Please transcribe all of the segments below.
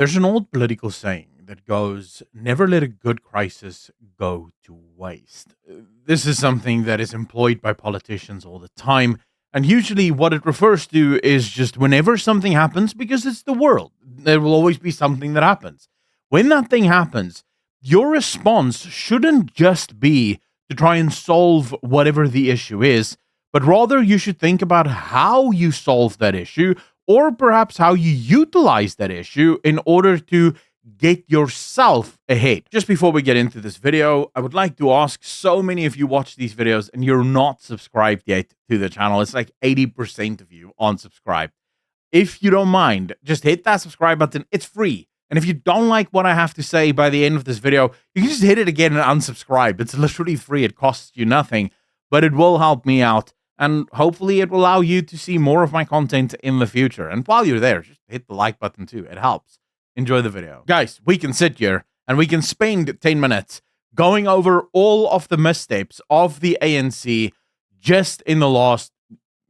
There's an old political saying that goes, never let a good crisis go to waste. This is something that is employed by politicians all the time. And usually, what it refers to is just whenever something happens, because it's the world, there will always be something that happens. When that thing happens, your response shouldn't just be to try and solve whatever the issue is, but rather you should think about how you solve that issue or perhaps how you utilize that issue in order to get yourself ahead. Just before we get into this video, I would like to ask, so many of you watch these videos and you're not subscribed yet to the channel. It's like 80% of you unsubscribed. If you don't mind, just hit that subscribe button. It's free. And if you don't like what I have to say by the end of this video, you can just hit it again and unsubscribe. It's literally free. It costs you nothing, but it will help me out. And hopefully it will allow you to see more of my content in the future. And while you're there, just hit the like button too. It helps. Enjoy the video. Guys, we can sit here and we can spend 10 minutes going over all of the missteps of the ANC just in the last,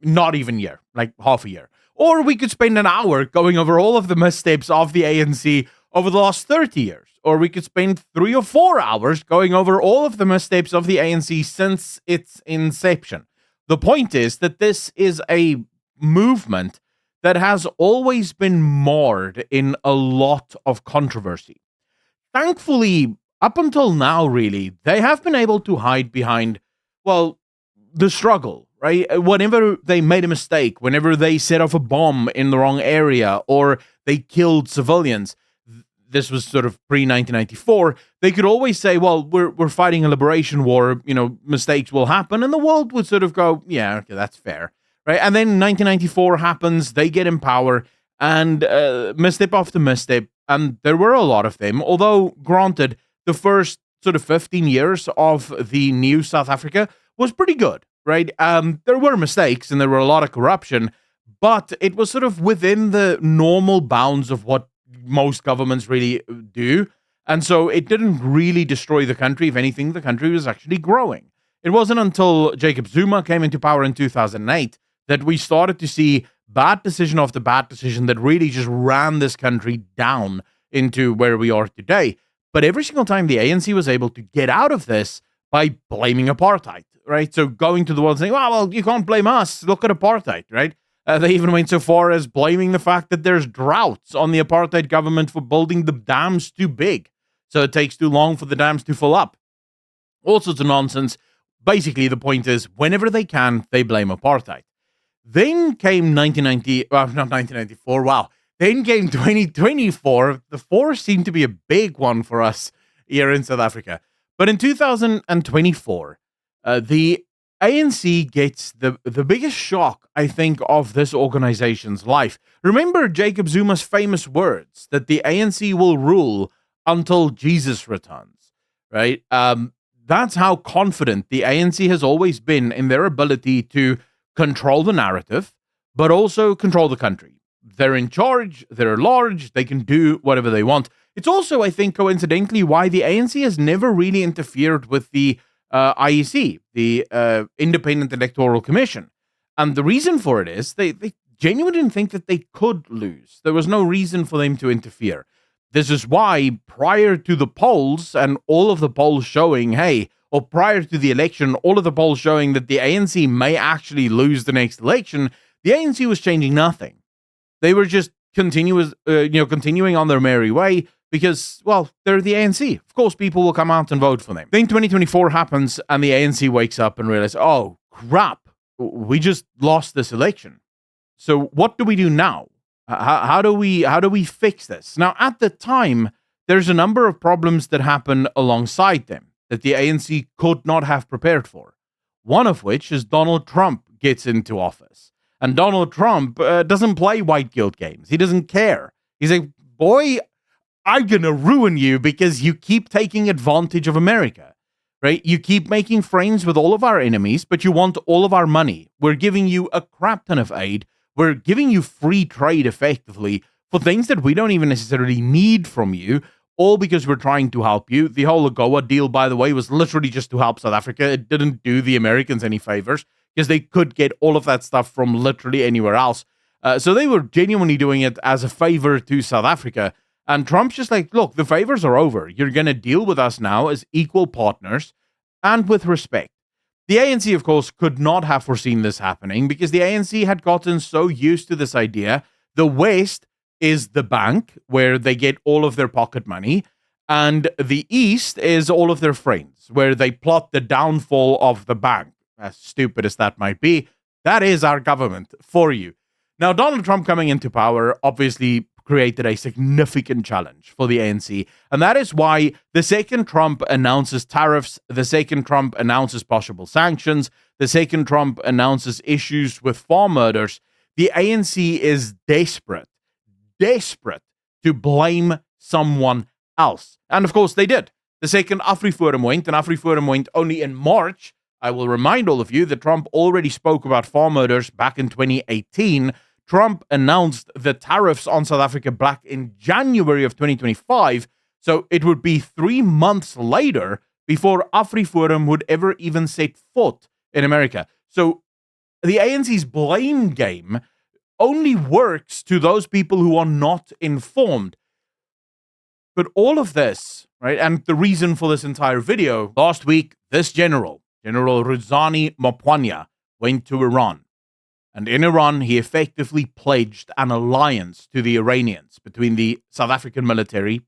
not even year, like half a year. Or we could spend an hour going over all of the missteps of the ANC over the last 30 years. Or we could spend 3 or 4 hours going over all of the missteps of the ANC since its inception. The point is that this is a movement that has always been marred in a lot of controversy. Thankfully, up until now, really, they have been able to hide behind, well, the struggle, right? Whenever they made a mistake, whenever they set off a bomb in the wrong area or they killed civilians, this was sort of pre-1994, they could always say, well, we're fighting a liberation war, mistakes will happen, and the world would sort of go, yeah, okay, that's fair, right? And then 1994 happens, they get in power, and misstep after misstep, and there were a lot of them, although, granted, the first sort of 15 years of the new South Africa was pretty good, right? There were mistakes, and there were a lot of corruption, but it was sort of within the normal bounds of what most governments really do. And so it didn't really destroy the country. If anything, the country was actually growing. It wasn't until Jacob Zuma came into power in 2008 that we started to see bad decision after bad decision that really just ran this country down into where we are today. But every single time the ANC was able to get out of this by blaming apartheid, right? So going to the world saying, well, you can't blame us. Look at apartheid, right? They even went so far as blaming the fact that there's droughts on the apartheid government for building the dams too big. So it takes too long for the dams to fill up. All sorts of nonsense. Basically, the point is, whenever they can, they blame apartheid. Then came 1994, wow. Then came 2024. The 4 seemed to be a big one for us here in South Africa. But in 2024, the ANC gets the biggest shock, I think, of this organization's life. Remember Jacob Zuma's famous words that the ANC will rule until Jesus returns, right? That's how confident the ANC has always been in their ability to control the narrative, but also control the country. They're in charge, they're large, they can do whatever they want. It's also, I think, coincidentally, why the ANC has never really interfered with the IEC, the Independent Electoral Commission. And the reason for it is they genuinely didn't think that they could lose. There was no reason for them to interfere. This is why prior to the polls and all of the polls showing, or prior to the election, all of the polls showing that the ANC may actually lose the next election, the ANC was changing nothing. They were just continuing on their merry way because, well, they're the ANC. Of course, people will come out and vote for them. Then 2024 happens and the ANC wakes up and realizes, oh, crap, we just lost this election. So what do we do now? How do we fix this? Now, at the time, there's a number of problems that happen alongside them that the ANC could not have prepared for. One of which is Donald Trump gets into office. And Donald Trump doesn't play white guilt games. He doesn't care. He's like, boy, I'm going to ruin you because you keep taking advantage of America, right? You keep making friends with all of our enemies, but you want all of our money. We're giving you a crap ton of aid. We're giving you free trade effectively for things that we don't even necessarily need from you, all because we're trying to help you. The whole AGOA deal, by the way, was literally just to help South Africa. It didn't do the Americans any favors because they could get all of that stuff from literally anywhere else. So they were genuinely doing it as a favor to South Africa. And Trump's just like, look, the favors are over. You're going to deal with us now as equal partners and with respect. The ANC, of course, could not have foreseen this happening because the ANC had gotten so used to this idea. The West is the bank where they get all of their pocket money, and the East is all of their friends, where they plot the downfall of the bank. As stupid as that might be, that is our government for you. Now, Donald Trump coming into power obviously created a significant challenge for the ANC. And that is why the second Trump announces tariffs, the second Trump announces possible sanctions, the second Trump announces issues with farm murders, the ANC is desperate to blame someone else. And of course they did. The second AfriForum went, and AfriForum went only in March. I will remind all of you that Trump already spoke about farm murders back in 2018. Trump announced the tariffs on South Africa back in January of 2025, so it would be 3 months later before AfriForum would ever even set foot in America. So the ANC's blame game only works to those people who are not informed. But all of this, right, and the reason for this entire video, last week, this General Ruzani Mapwanya, went to Iran. And in Iran, he effectively pledged an alliance to the Iranians between the South African military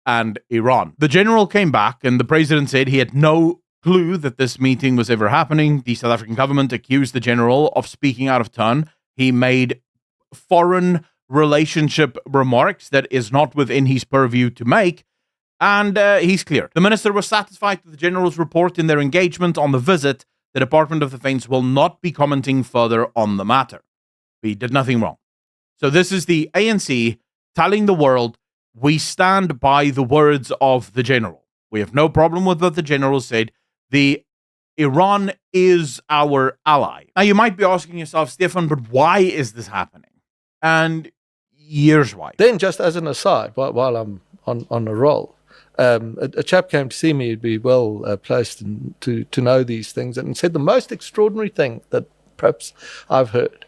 and Iran. The general came back, and the president said he had no clue that this meeting was ever happening. The South African government accused the general of speaking out of turn. He made foreign relationship remarks that is not within his purview to make, and he's cleared. The minister was satisfied with the general's report in their engagement on the visit. The Department of Defense will not be commenting further on the matter. We did nothing wrong. So this is the ANC telling the world, we stand by the words of the general. We have no problem with what the general said. Iran is our ally. Now, you might be asking yourself, Stefan, but why is this happening? And here's why. Then, just as an aside, while I'm on a roll, a chap came to see me who'd be well placed to know these things, and said the most extraordinary thing that perhaps I've heard.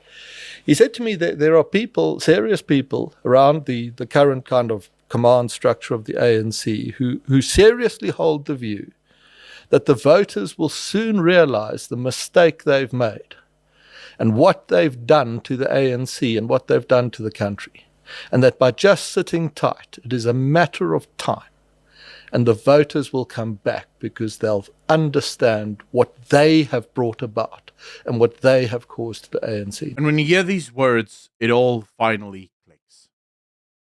He said to me that there are people, serious people, around the current kind of command structure of the ANC who seriously hold the view that the voters will soon realize the mistake they've made and what they've done to the ANC and what they've done to the country, and that by just sitting tight, it is a matter of time, and the voters will come back because they'll understand what they have brought about and what they have caused to the ANC. And when you hear these words, it all finally clicks.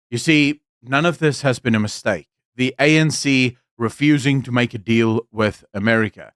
You see, none of this has been a mistake. The ANC refusing to make a deal with America.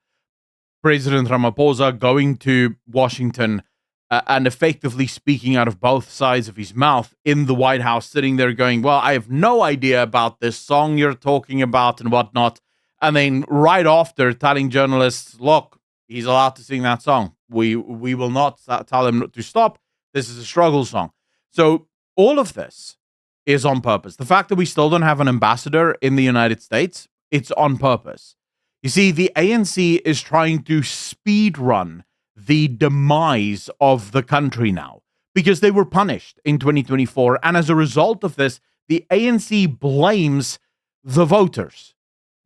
President Ramaphosa going to Washington and effectively speaking out of both sides of his mouth in the White House, sitting there going, well, I have no idea about this song you're talking about and whatnot. And then right after telling journalists, look, he's allowed to sing that song. We will not tell him to stop. This is a struggle song. So all of this is on purpose. The fact that we still don't have an ambassador in the United States, it's on purpose. You see, the ANC is trying to speed run the demise of the country now because they were punished in 2024. And as a result of this, the ANC blames the voters.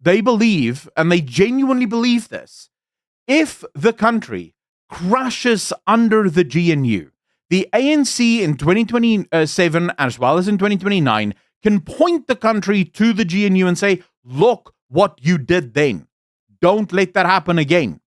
They believe, and they genuinely believe this, if the country crashes under the GNU, the ANC in 2027 as well as in 2029 can point the country to the GNU and say, look what you did then. Don't let that happen again.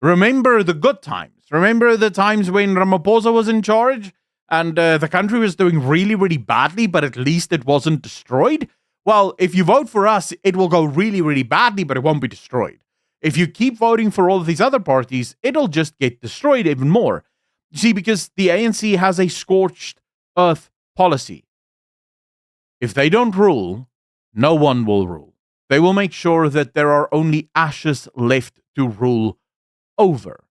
Remember the good times. Remember the times when Ramaphosa was in charge and the country was doing really, really badly, but at least it wasn't destroyed? Well, if you vote for us, it will go really, really badly, but it won't be destroyed. If you keep voting for all of these other parties, it'll just get destroyed even more. You see, because the ANC has a scorched earth policy. If they don't rule, no one will rule. They will make sure that there are only ashes left to rule over.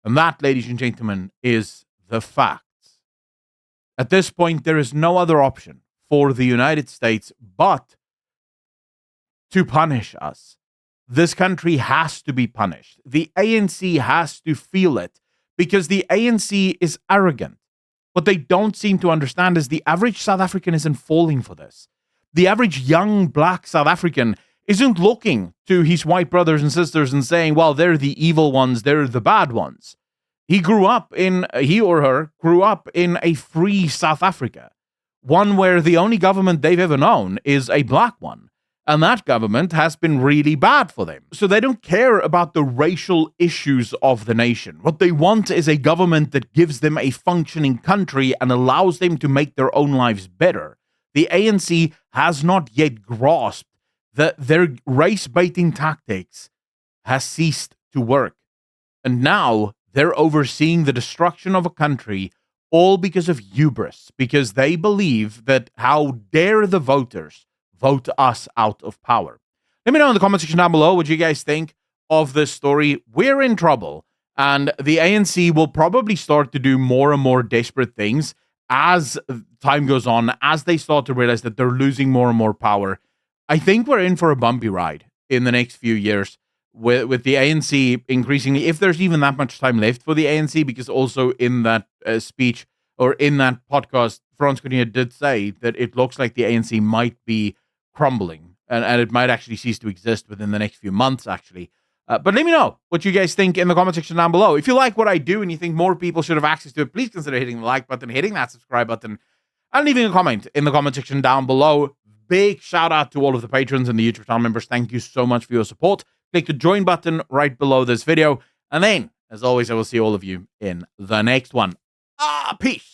And that, ladies and gentlemen, is the facts. At this point, there is no other option for the United States but to punish us. This country has to be punished. The ANC has to feel it because the ANC is arrogant. What they don't seem to understand is the average South African isn't falling for this. The average young black South African isn't looking to his white brothers and sisters and saying, well, they're the evil ones, they're the bad ones. He or her grew up in a free South Africa, one where the only government they've ever known is a black one. And that government has been really bad for them. So they don't care about the racial issues of the nation. What they want is a government that gives them a functioning country and allows them to make their own lives better. The ANC has not yet grasped that their race-baiting tactics has ceased to work. And now they're overseeing the destruction of a country, all because of hubris, because they believe that how dare the voters vote us out of power. Let me know in the comment section down below what you guys think of this story. We're in trouble, and the ANC will probably start to do more and more desperate things as time goes on, as they start to realize that they're losing more and more power. I think we're in for a bumpy ride in the next few years with the ANC increasingly, if there's even that much time left for the ANC, because also in that speech or in that podcast, Frans Cronje did say that it looks like the ANC might be crumbling and it might actually cease to exist within the next few months, actually. But let me know what you guys think in the comment section down below. If you like what I do and you think more people should have access to it, please consider hitting the like button, hitting that subscribe button, and leaving a comment in the comment section down below. Big shout out to all of the patrons and the YouTube channel members. Thank you so much for your support. Click the join button right below this video. And then, as always, I will see all of you in the next one. Peace.